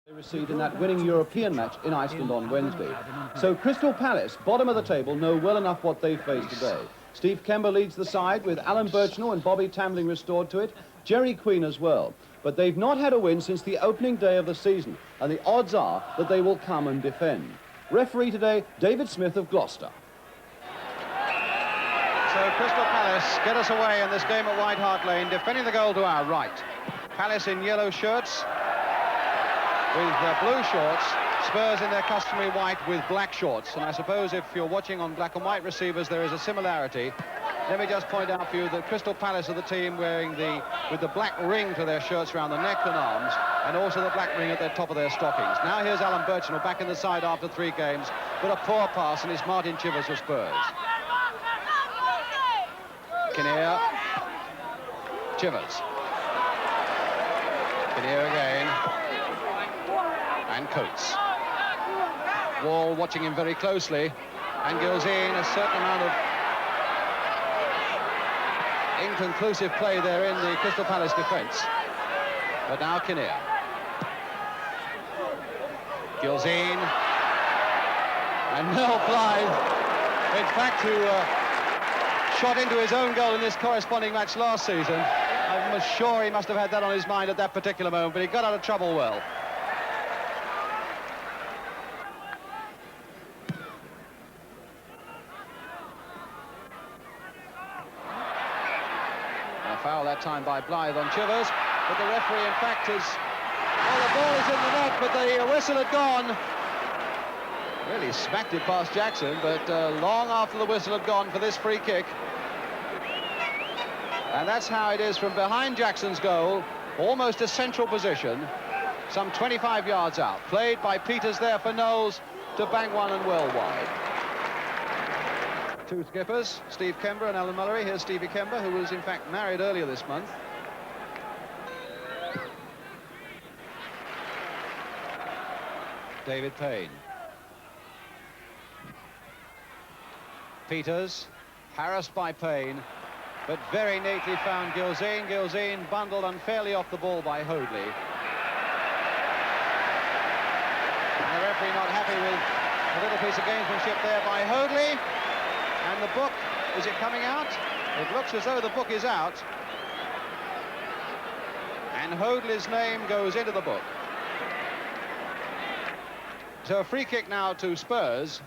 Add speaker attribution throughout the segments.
Speaker 1: They received in that winning European match in Iceland on Wednesday. So Crystal Palace, bottom of the table, know well enough what they face today. Steve Kember leads the side with Alan Birchnell and Bobby Tambling restored to it, Jerry Queen as well. But they've not had a win since the opening day of the season, and the odds are that they will come and defend. Referee today, David Smith of Gloucester.
Speaker 2: So Crystal Palace get us away in this game at White Hart Lane, defending the goal to our right. Palace in yellow shirts with blue shorts, Spurs in their customary white with black shorts. And I suppose if you're watching on black and white receivers, there is a similarity. Let me just point out for you that Crystal Palace are the team wearing with the black ring to their shirts around the neck and arms, and also the black ring at the top of their stockings. Now here's Alan Birchnell back in the side after 3 games, but a poor pass, and it's Martin Chivers for Spurs. Kinnear, Chivers. Kinnear again. And Coates. Wall watching him very closely, and Gilzean, a certain amount of inconclusive play there in the Crystal Palace defence. But now Kinnear. Gilzean. And Mel Blythe, in fact, who shot into his own goal in this corresponding match last season. I'm sure he must have had that on his mind at that particular moment, but he got out of trouble well. Foul that time by Blythe on Chivers, but the referee in fact is, well, the ball is in the net, but the whistle had gone. Really smacked it past Jackson, but long after the whistle had gone for this free kick. And that's how it is from behind Jackson's goal, almost a central position, some 25 yards out. Played by Peters there for Knowles to bang one and well wide. 2 skippers, Steve Kember and Alan Mullery. Here's Stevie Kember, who was in fact married earlier this month. David Payne. Peters, harassed by Payne, but very neatly found Gilzean. Gilzean bundled unfairly off the ball by Hoadley. And the referee not happy with a little piece of gamesmanship there by Hoadley. And the book, is it coming out? It looks as though the book is out. And Hoadley's name goes into the book. So a free kick now to Spurs.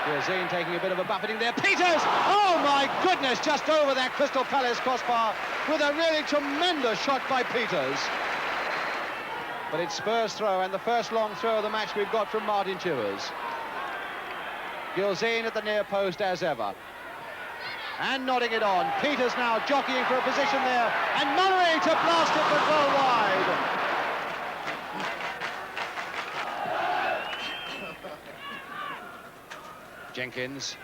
Speaker 2: Gilzean taking a bit of a buffeting there. Peters! Oh my goodness, just over that Crystal Palace crossbar with a really tremendous shot by Peters. But it's Spurs' throw, and the first long throw of the match we've got from Martin Chivers. Gilzean at the near post as ever. And nodding it on. Peters now jockeying for a position there. And Mullery to blast it but well wide. Jenkins.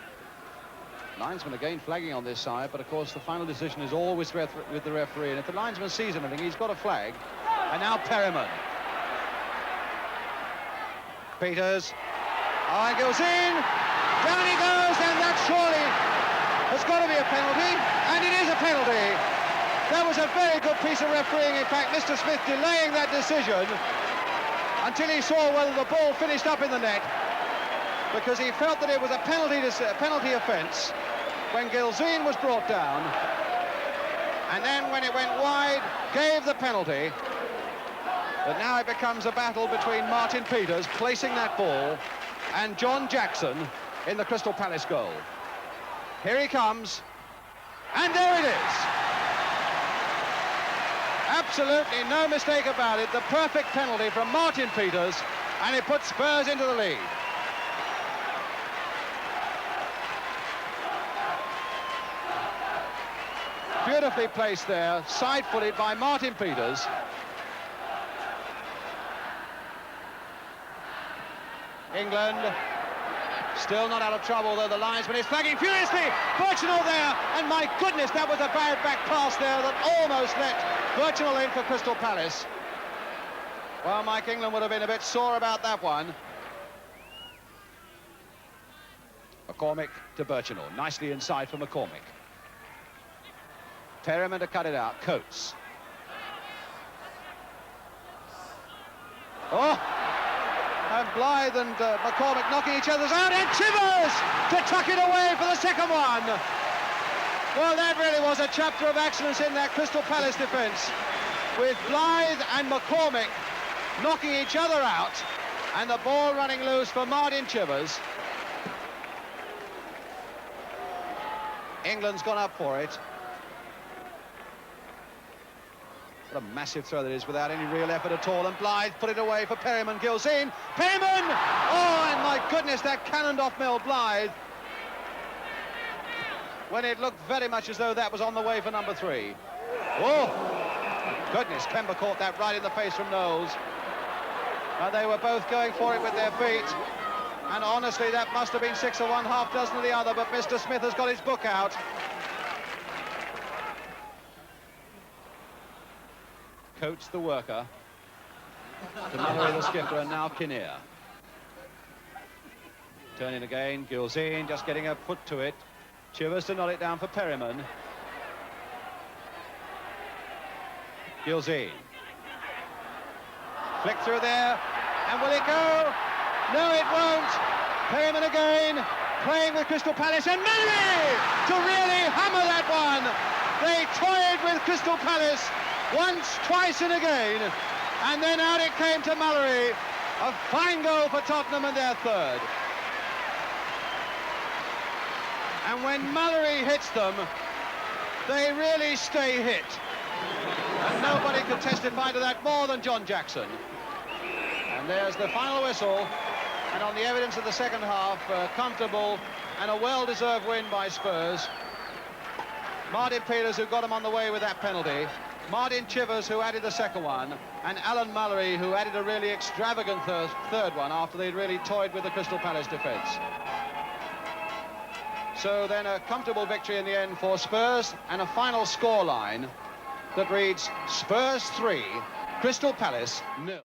Speaker 2: Linesman again flagging on this side, but of course the final decision is always with the referee. And if the linesman sees anything, he's got a flag. And now Perryman. Peters. Oh, and Gilzean. Down he goes, and that surely has got to be a penalty, and it is a penalty. That was a very good piece of refereeing. In fact, Mr. Smith delaying that decision until he saw whether the ball finished up in the net, because he felt that it was a penalty offence when Gilzean was brought down, and then when it went wide, gave the penalty. But now it becomes a battle between Martin Peters placing that ball and John Jackson in the Crystal Palace goal. Here he comes, and there it is. Absolutely no mistake about it. The perfect penalty from Martin Peters, and it puts Spurs into the lead. Beautifully placed there, side-footed by Martin Peters. England still not out of trouble, though the linesman is flagging furiously. Birchnell there, and my goodness, that was a bad back pass there that almost let Birchnell in for Crystal Palace. Well, Mike England would have been a bit sore about that one. McCormick to Birchnell, nicely inside for McCormick. Perryman to cut it out, Coates. Oh, and Blythe and McCormick knocking each other's out, and Chivers to tuck it away for the second one. Well, that really was a chapter of accidents in that Crystal Palace defence, with Blythe and McCormick knocking each other out, and the ball running loose for Martin Chivers. England's gone up for it. What a massive throw that is without any real effort at all, and Blythe put it away for Perryman. Gilzine, Perryman! Oh, and my goodness, that cannoned off Mel Blythe, when it looked very much as though that was on the way for number 3. Oh, goodness, Kemba caught that right in the face from Knowles. And they were both going for it with their feet. And honestly, that must have been 6 of one, half dozen of the other, but Mr. Smith has got his book out. Coates the worker, to Mallory the skipper, and now Kinnear. Turning again, Gilzine just getting a foot to it. Chivers to knock it down for Perryman. Gilzine. Flick through there, and will it go? No, it won't. Perryman again, playing with Crystal Palace, and Mallory to really hammer that one. They toyed with Crystal Palace once, twice and again, and then out it came to Mallory. A fine goal for Tottenham and their third. And when Mallory hits them, they really stay hit. And nobody could testify to that more than John Jackson. And there's the final whistle, and on the evidence of the second half, comfortable and a well-deserved win by Spurs. Martin Peters, who got him on the way with that penalty, Martin Chivers, who added the second one, and Alan Mallory, who added a really extravagant third one after they'd really toyed with the Crystal Palace defence. So then a comfortable victory in the end for Spurs, and a final scoreline that reads Spurs 3, Crystal Palace 0.